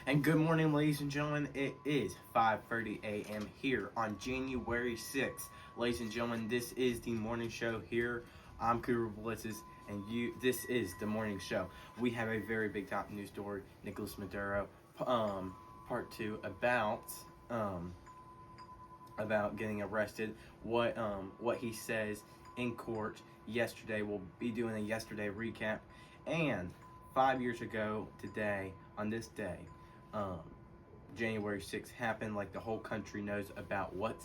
And good morning, ladies and gentlemen. It is 5:30 a.m. here on January 6th. Ladies and gentlemen, this is the morning show here. I'm Cooper Balitsos, and this is the morning show. We have a very big top news story. Nicolas Maduro, part two um, about getting arrested. What he says in court yesterday. We'll be doing a yesterday recap, and 5 years ago today, on this day, um, January 6th happened. Like the whole country knows about what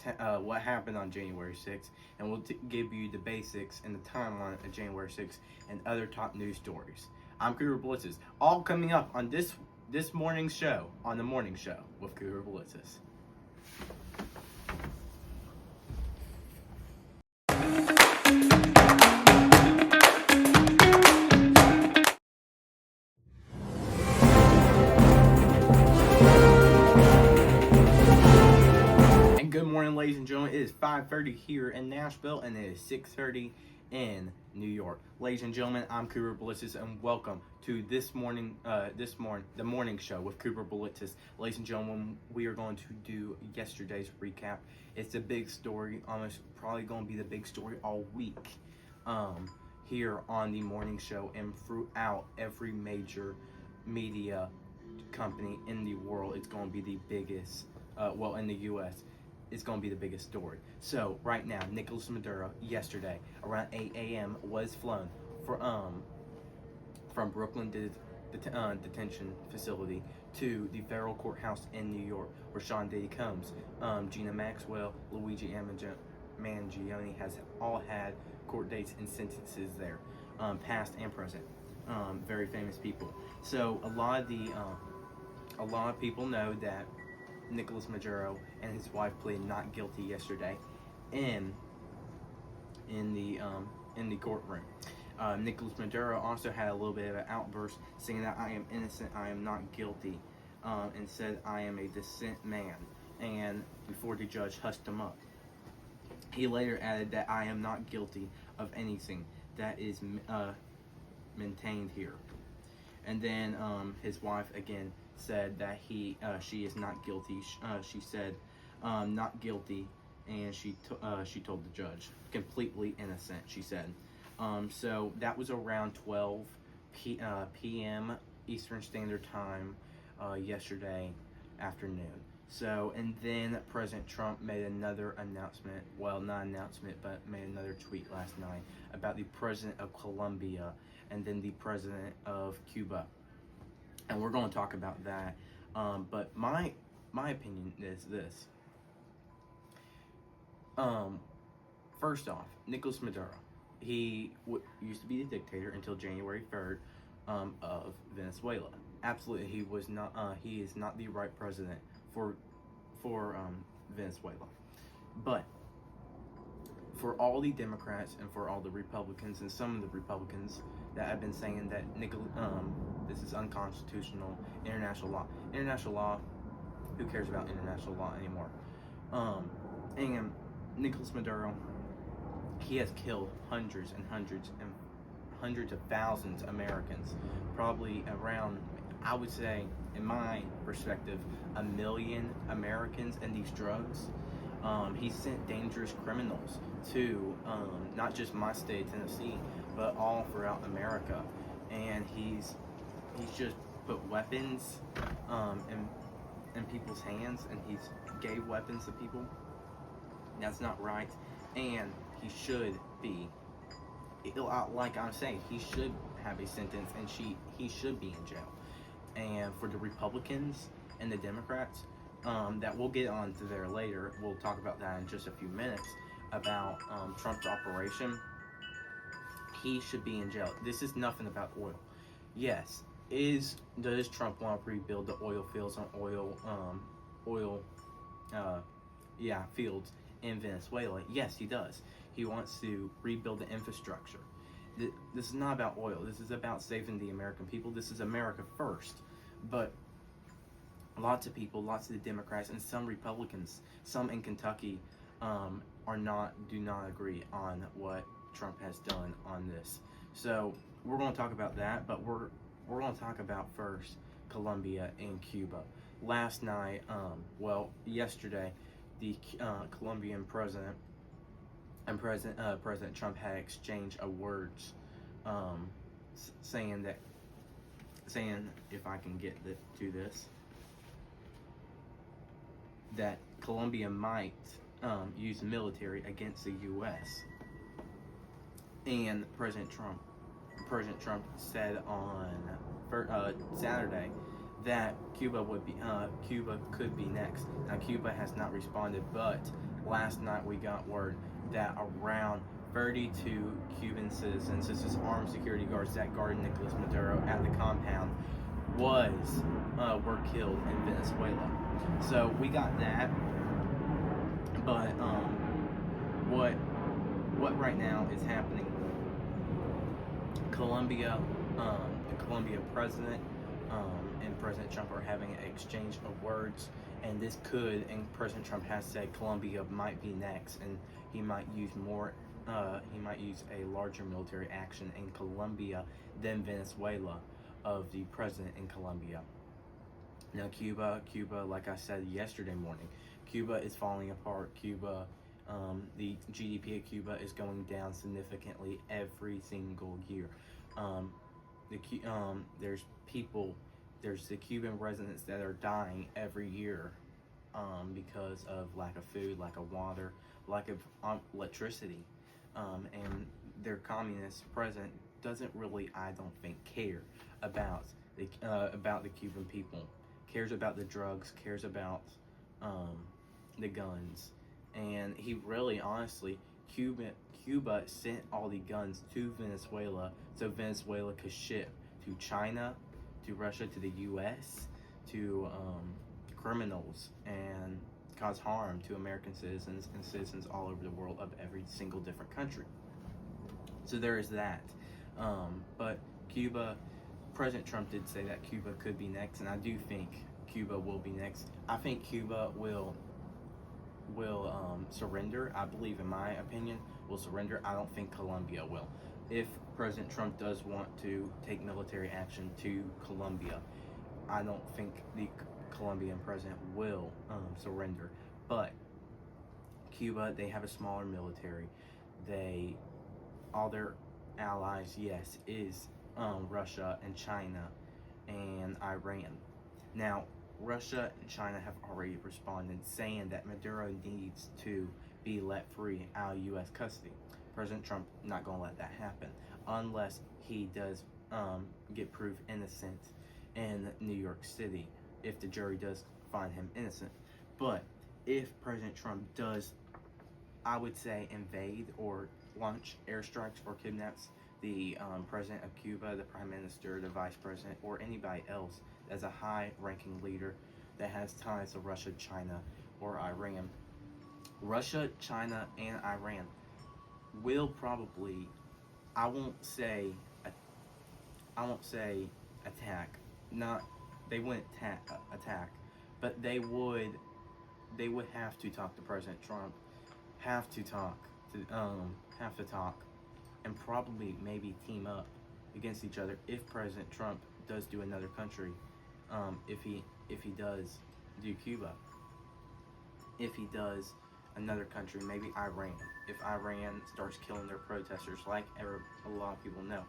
happened on January 6th, and we'll give you the basics and the timeline of January 6th and other top news stories. I'm Cooper Balitsos. All coming up on this morning's show, on the morning show with Cooper Balitsos. Good morning, ladies and gentlemen. It is 5:30 here in Nashville, and it is 6:30 in New York. Ladies and gentlemen, I'm Cooper Balitsos, and welcome to the morning show with Cooper Balitsos. Ladies and gentlemen, we are going to do yesterday's recap. It's a big story, almost probably going to be the big story all week. Here on the morning show and throughout every major media company in the world, it's going to be the biggest. In the U.S. It's going to be the biggest story. So right now, Nicolas Maduro yesterday around 8 a.m. was flown from Brooklyn detention facility to the federal courthouse in New York, where Sean Diddy Combs, Gina Maxwell, Luigi Mangione has all had court dates and sentences there, past and present. Very famous people. So a lot of people know that Nicolas Maduro and his wife pleaded not guilty yesterday in the courtroom. Nicolas Maduro also had a little bit of an outburst saying that I am innocent, I am not guilty, and said I am a decent man, and before the judge hushed him up. He later added that I am not guilty of anything that is maintained here. And then his wife again said that she is not guilty. She said not guilty, and she told the judge completely innocent. She said. So that was around 12 p.m. Eastern Standard Time yesterday afternoon. So, and then President Trump made another announcement. Well, not announcement, but made another tweet last night about the president of Colombia and then the president of Cuba. And we're going to talk about that. But my opinion is this. First off, Nicolas Maduro. He used to be the dictator until January 3rd of Venezuela. Absolutely, he was not. He is not the right president for Venezuela. But for all the Democrats and for all the Republicans and some of the Republicans that have been saying that this is unconstitutional, international law, who cares about international law anymore? And Nicolas Maduro, he has killed hundreds of thousands of Americans, probably around, I would say, in my perspective, 1 million Americans in these drugs. He sent dangerous criminals to not just my state, Tennessee, but all throughout America. And he's just put weapons in people's hands, and he's gave weapons to people. That's not right, and he should be, like I'm saying, he should have a sentence, and he should be in jail. And for the Republicans and the Democrats, that we'll get on to there later. We'll talk about that in just a few minutes about Trump's operation. He should be in jail. This is nothing about oil. Yes, does Trump want to rebuild the oil fields and fields in Venezuela? Yes, he does. He wants to rebuild the infrastructure. This is not about oil. This is about saving the American people. This is America first. But lots of people, lots of the Democrats, and some Republicans, some in Kentucky, do not agree on what Trump has done on this. So we're going to talk about that, but we're going to talk about first Colombia and Cuba. Last night, yesterday, the Colombian president and President Trump had exchanged of words, um, saying that, if I can get to this, that Colombia might use military against the U.S. And President Trump said on Saturday that Cuba could be next. Now Cuba has not responded, but last night we got word that around 32 Cuban citizens, this is armed security guards that guarded Nicolas Maduro at the compound, were killed in Venezuela. So we got that, but what right now is happening? Colombia, the Colombian president and President Trump are having an exchange of words, and President Trump has said Colombia might be next, and he might use a larger military action in Colombia than Venezuela of the president in Colombia. Now Cuba, like I said yesterday morning, Cuba is falling apart. Cuba, the GDP of Cuba is going down significantly every single year. There's the Cuban residents that are dying every year because of lack of food, lack of water, lack of electricity, and their communist president doesn't really, I don't think, care about the Cuban people. Cares about the drugs, cares about the guns, and he really, honestly, Cuba sent all the guns to Venezuela so Venezuela could ship to China, to Russia, to the U.S., to criminals, and cause harm to American citizens and citizens all over the world of every single different country. So there is that. But Cuba, President Trump did say that Cuba could be next, and I do think Cuba will be next. I think Cuba will surrender. I believe, in my opinion, will surrender. I don't think Colombia will. If President Trump does want to take military action to Colombia, I don't think the Colombian president will surrender. But Cuba, they have a smaller military. All their allies, yes, is Russia and China and Iran. Now, Russia and China have already responded, saying that Maduro needs to be let free out of U.S. custody. President Trump not going to let that happen unless he does get proved innocent in New York City, if the jury does find him innocent. But if President Trump does, I would say, invade or launch airstrikes or kidnaps the president of Cuba, the prime minister, the vice president, or anybody else as a high-ranking leader that has ties to Russia, China, or Iran. Russia, China, and Iran will probably, I won't say attack. They wouldn't attack, but they would have to talk to President Trump, have to talk, and probably maybe team up against each other if President Trump does do another country. If he does do Cuba, if he does another country, maybe Iran. If Iran starts killing their protesters, like a lot of people know,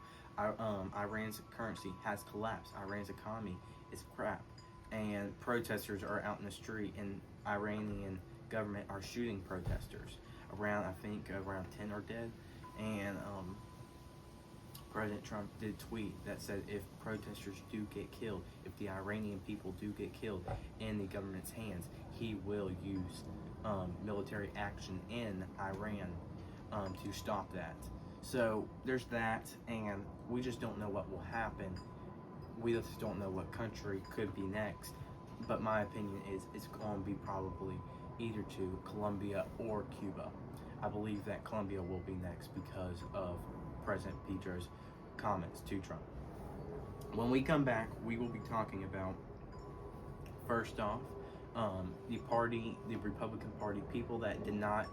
Iran's currency has collapsed. Iran's economy is crap, and protesters are out in the street, and Iranian government are shooting protesters. I think around 10 are dead, and President Trump did tweet that said if protesters do get killed, if the Iranian people do get killed in the government's hands, he will use military action in Iran to stop that. So there's that, and we just don't know what will happen. We just don't know what country could be next. But my opinion is it's going to be probably either to Colombia or Cuba. I believe that Colombia will be next because of President Pedro's comments to Trump. When we come back, we will be talking about, first off, the Republican Party, people that did not,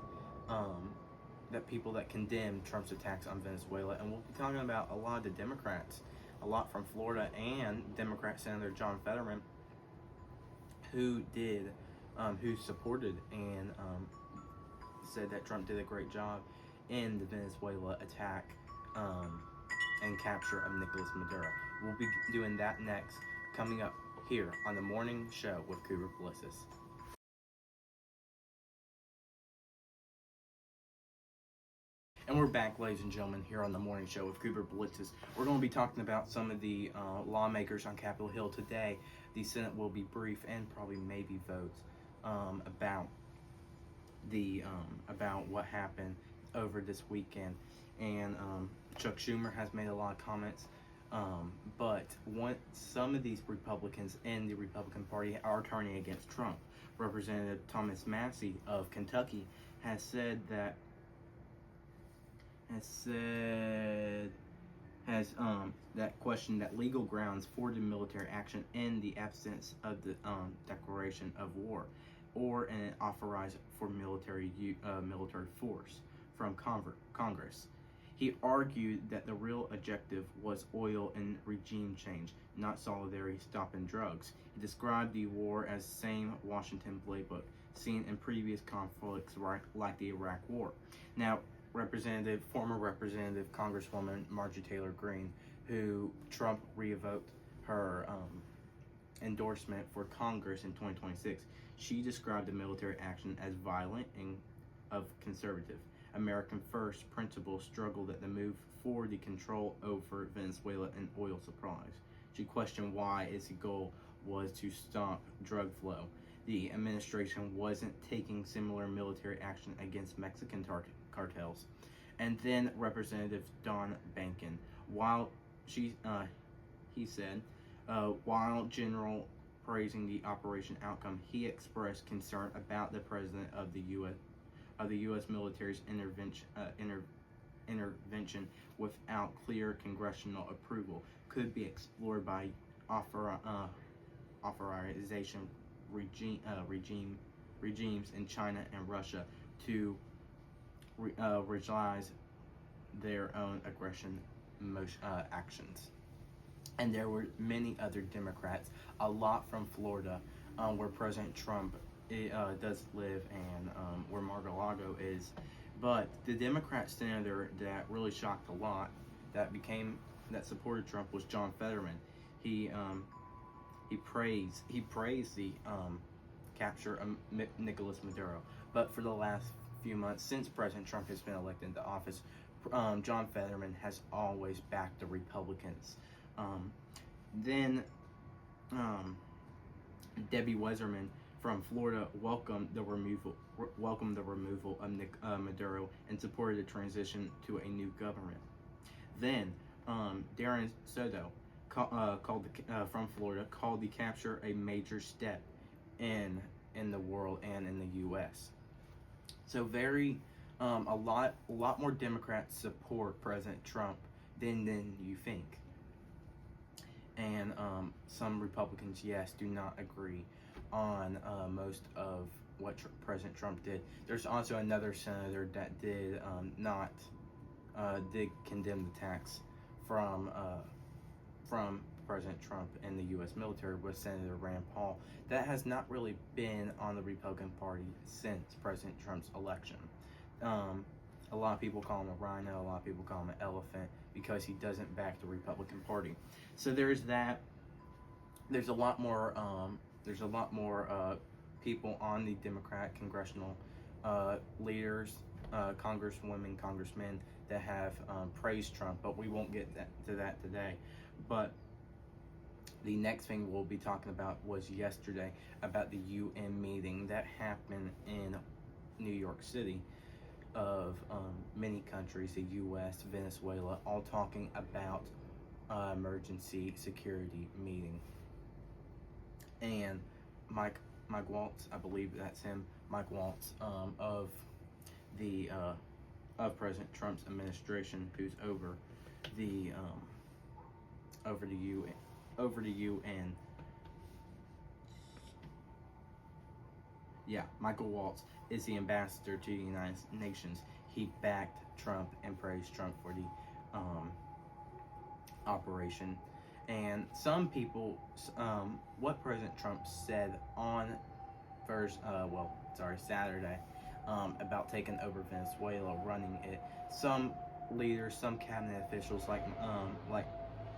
people that condemned Trump's attacks on Venezuela, and we'll be talking about a lot of the Democrats a lot from Florida, and Democrat Senator John Fetterman, who supported and said that Trump did a great job in the Venezuela attack and capture of Nicolas Maduro. We'll be doing that next, coming up here on the morning show with Cooper Balitsos. And we're back, ladies and gentlemen, here on the morning show with Cooper Balitsos. We're going to be talking about some of the lawmakers on Capitol Hill today. The Senate will be brief and probably maybe votes about what happened over this weekend. And Chuck Schumer has made a lot of comments. But some of these Republicans in the Republican Party are turning against Trump. Representative Thomas Massie of Kentucky has said that questioned that legal grounds for the military action in the absence of the declaration of war or an authorized for military force from Congress. He argued that the real objective was oil and regime change, not solidarity stopping drugs. He described the war as the same Washington playbook seen in previous conflicts like the Iraq War. Now, former Representative Congresswoman Marjorie Taylor Greene, who Trump revoked her endorsement for Congress in 2026, she described the military action as violent and of conservative American first principle struggle at the move for the control over Venezuela and oil supplies. She questioned why its goal was to stop drug flow. The administration wasn't taking similar military action against Mexican cartels. And then Representative Don Bankin, he said, while general praising the operation outcome, he expressed concern about the president of the U.S. military's intervention without clear congressional approval could be explored by authorization regimes in China and Russia to realize their own aggression actions. And there were many other Democrats, a lot from Florida, where President Trump does live, and where Mar-a-Lago is. But the Democrat senator that really shocked a lot, that supported Trump, was John Fetterman. He praised the capture of Nicolas Maduro. But for the last few months, since President Trump has been elected into office, John Fetterman has always backed the Republicans. Then Debbie Wasserman from Florida welcomed the removal of Maduro and supported the transition to a new government. Then Darren Soto from Florida called the capture a major step in the world and in the U.S. So a lot more Democrats support President Trump than you think. And some Republicans, yes, do not agree on most of what President Trump did. There's also another senator that did condemn the attacks from President Trump and the U.S. military, was Senator Rand Paul. That has not really been on the Republican Party since President Trump's election. A lot of people call him a rhino, a lot of people call him an elephant, because he doesn't back the Republican Party. So there's that. There's a lot more people on the Democrat congressional leaders, congresswomen, congressmen, that have praised Trump, but we won't get to that today. But the next thing we'll be talking about was yesterday, about the UN meeting that happened in New York City, of many countries, the U.S., Venezuela, all talking about emergency security meeting. And Mike Waltz, I believe that's him, Mike Waltz, of President Trump's administration, who's over the UN. Yeah, Michael Waltz is the ambassador to the United Nations. He backed Trump and praised Trump for the operation And some people, what President Trump said on Saturday, about taking over Venezuela, running it. Some leaders, some cabinet officials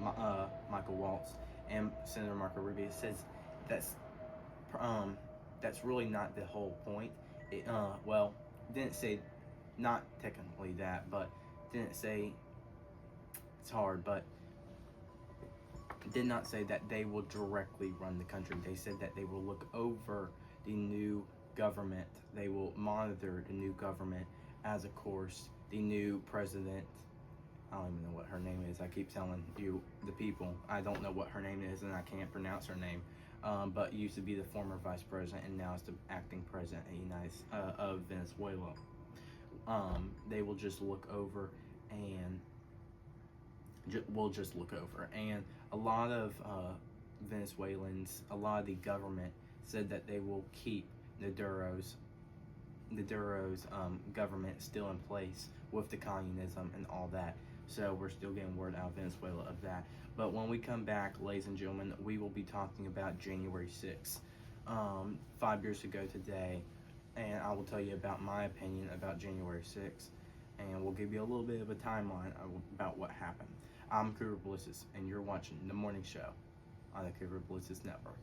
Michael Waltz and Senator Marco Rubio says that's that's really not the whole point. Didn't say, not technically that, but didn't say, it's hard, but did not say that they will directly run the country. They said that they will look over the new government. They will monitor the new government as, of course, the new president. I don't even know what her name is. I keep telling you, the people, I don't know what her name is, and I can't pronounce her name. But used to be the former vice president, and now is the acting president of Venezuela. They will just look over, and and a lot of Venezuelans, a lot of the government said that they will keep Maduro's government still in place with the communism and all that. So we're still getting word out of Venezuela of that. But when we come back, ladies and gentlemen, we will be talking about January 6th, 5 years ago today, and I will tell you about my opinion about January 6th, and we'll give you a little bit of a timeline about what happened. I'm Cougar Balitsos, and you're watching The Morning Show on the Cougar Balitsos Network.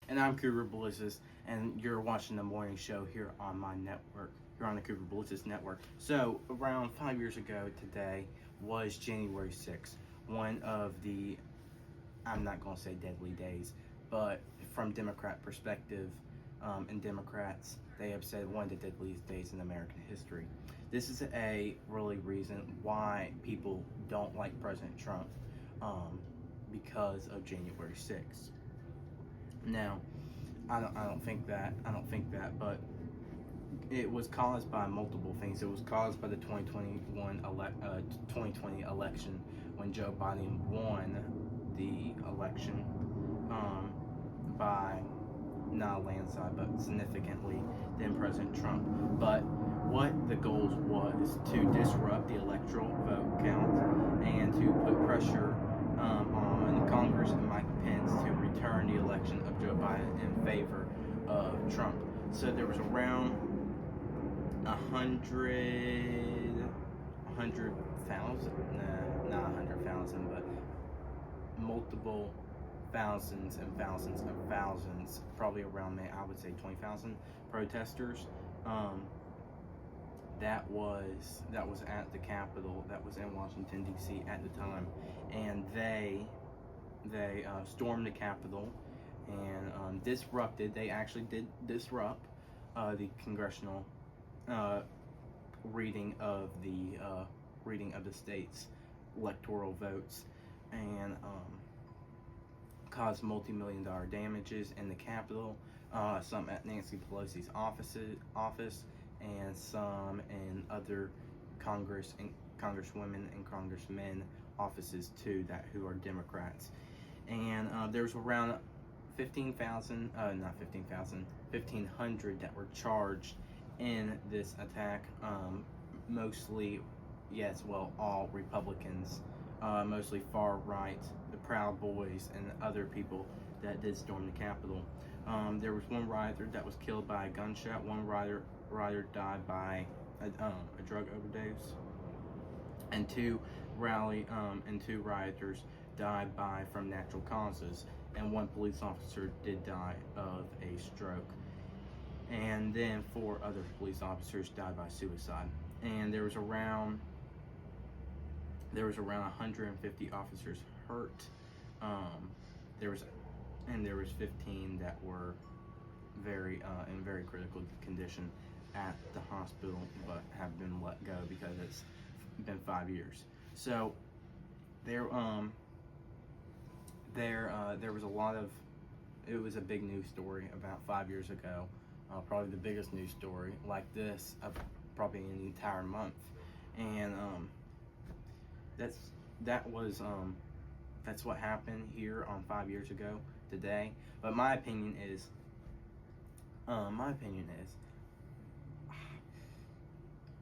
And I'm Cougar Balitsos, and you're watching The Morning Show here on my network, here on the Cougar Balitsos Network. So, around 5 years ago today was January 6th, one of the, I'm not going to say deadly days, but from Democrat perspective, and Democrats, they have said one of the deadliest days in American history. This is a really reason why people don't like President Trump, because of January 6th. Now, I don't think that, but it was caused by multiple things. It was caused by the 2020 election, when Joe Biden won the election, by not a landslide, but significantly, than President Trump. But what the goals was to disrupt the electoral vote count and to put pressure on Congress and Mike Pence to return the election of Joe Biden in favor of Trump. So there was around 100,000, not 100,000, but multiple thousands and thousands and thousands, probably around, I would say 20,000 protesters. That was at the Capitol, that was in Washington D.C. at the time, and they stormed the Capitol and disrupted. They actually did disrupt the congressional reading of the state's electoral votes, and caused multi-million-dollar damages in the Capitol, some at Nancy Pelosi's office, and some in other congresswomen and congressmen offices too, who are Democrats. And there's around 1,500 that were charged in this attack. Mostly, all Republicans, mostly far right, the Proud Boys, and other people that did storm the Capitol. There was one rioter that was killed by a gunshot. One rioter died by a drug overdose, and two rioters died from natural causes, and one police officer did die of a stroke, and then 4 other police officers died by suicide. And there was around 150 officers hurt. There was 15 that were in very critical condition at the hospital, but have been let go because it's been 5 years. So there was a lot of, it was a big news story about 5 years ago, probably the biggest news story like this of probably an entire month, and that's what happened here on 5 years ago today. But my opinion is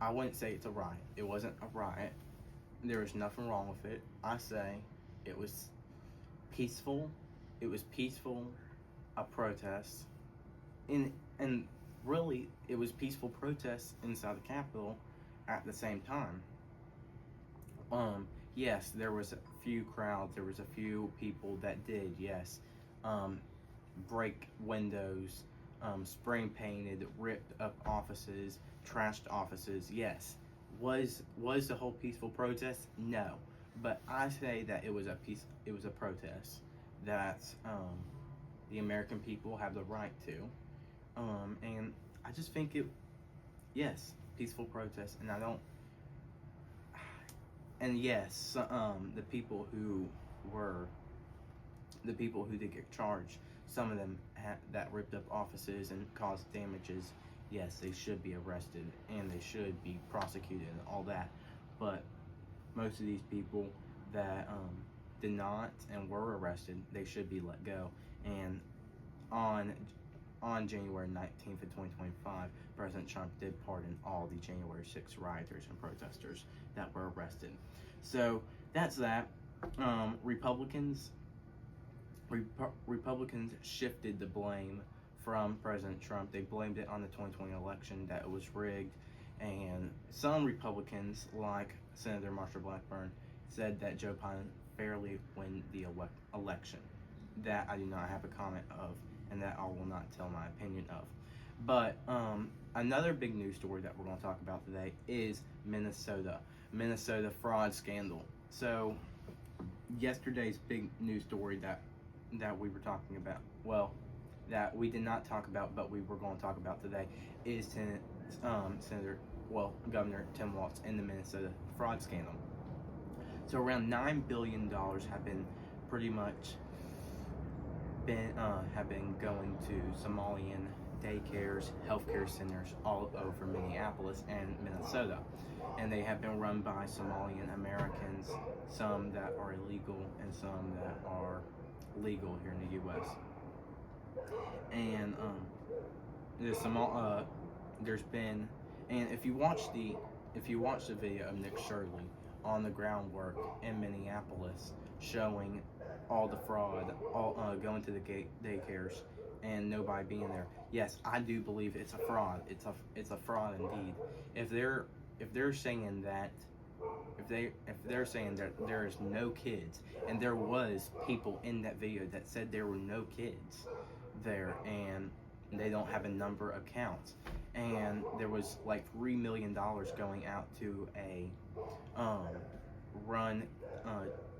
I wouldn't say it's a riot. It wasn't a riot. There was nothing wrong with it. I say it was peaceful. It was peaceful, a protest. And really, it was peaceful protests inside the Capitol at the same time. Yes, there was a few crowds. There was a few people that did, yes, um, break windows, spray painted, ripped up offices, trashed offices. Yes, was the whole peaceful protest? No, but I say that it was a peace. It was a protest that the American people have the right to, and I just think it. Yes, peaceful protest, and I don't. And yes, the people who were the people who did get charged, some of them that ripped up offices and caused damages, yes, they should be arrested and they should be prosecuted and all that. But most of these people that did not and were arrested, they should be let go. And on January 19th of 2025, President Trump did pardon all the January 6th rioters and protesters that were arrested. So that's that. Republicans shifted the blame from President Trump. They blamed it on the 2020 election, that it was rigged. And some Republicans, like Senator Marsha Blackburn, said that Joe Biden fairly won the election. That I do not have a comment of, and that I will not tell my opinion of. But another big news story that we're going to talk about today is Minnesota fraud scandal. So yesterday's big news story that we were talking about, well, that we did not talk about, but we were going to talk about today, is Governor Tim Walz and the Minnesota fraud scandal. So around $9 billion have been pretty much have been going to Somalian daycares, healthcare centers all over Minneapolis and Minnesota. And they have been run by Somalian Americans, some that are illegal and some that are legal here in the U.S. And there's been, and if you watch the video of Nick Shirley on the groundwork in Minneapolis showing all the fraud, all going to the daycares and nobody being there. Yes, I do believe it's a fraud. It's a fraud indeed. If they're saying that there is no kids, and there was people in that video that said there were no kids there, and they don't have a number of counts, and there was like $3 million going out to a run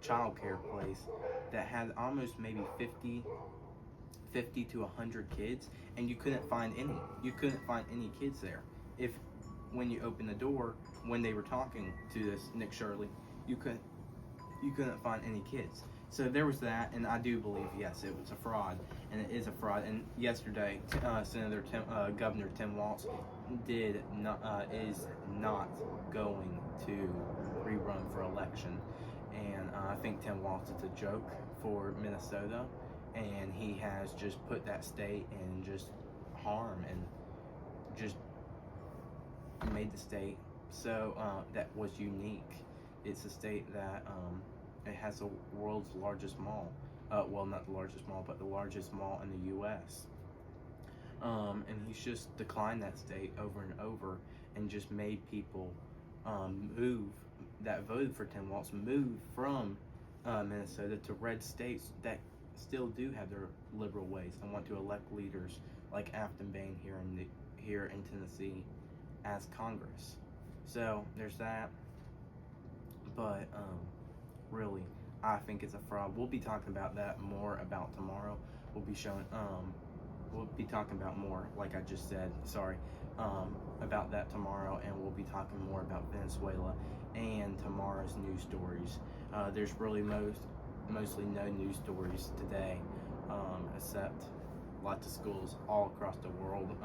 child care place that had almost maybe 50 to 100 kids, and you couldn't find any kids there. If when you open the door, when they were talking to this Nick Shirley, you couldn't find any kids. So there was that, and I do believe, yes, it was a fraud, and it is a fraud. And yesterday, Governor Tim Walz is not going to rerun for election, and I think Tim Walz is a joke for Minnesota, and he has just put that state in just harm and just made the state so that was unique. It's a state that it has the world's largest mall. Well, not the largest mall, but the largest mall in the U.S. And he's just declined that state over and over, and just made people move that voted for Tim Walz move from Minnesota to red states that still do have their liberal ways and want to elect leaders like Afton Bain here in Tennessee as Congress. So there's that. But really, I think it's a fraud. We'll be talking about that more about tomorrow. We'll be talking about more, like I just said, about that tomorrow, and we'll be talking more about Venezuela and tomorrow's news stories. There's really mostly no news stories today, except lots of schools all across the world,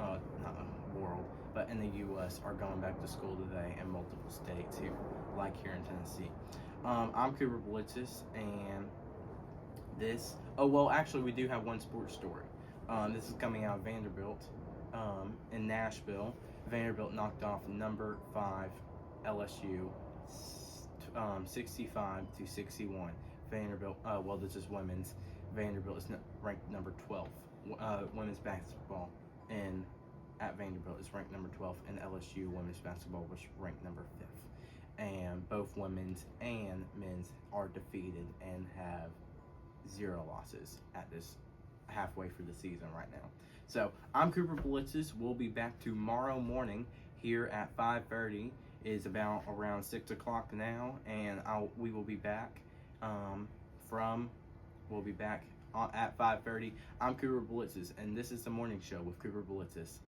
but in the U.S. are going back to school today in multiple states here, like here in Tennessee. I'm Cooper Balitsos, and actually we do have one sports story. This is coming out of Vanderbilt in Nashville. Vanderbilt knocked off number 5 LSU 65-61. Vanderbilt, well, this is women's. Vanderbilt is ranked number 12. Women's basketball in at Vanderbilt is ranked number 12, and LSU women's basketball was ranked number 5th. And both women's and men's are defeated and have 0 losses at this halfway through the season right now. So I'm Cooper Balitsos. We'll be back tomorrow morning here at 5:30. Is about around 6 o'clock now, and we will be back we'll be back at 5:30. I'm Cooper Balitsos, and this is the morning show with Cooper Balitsos.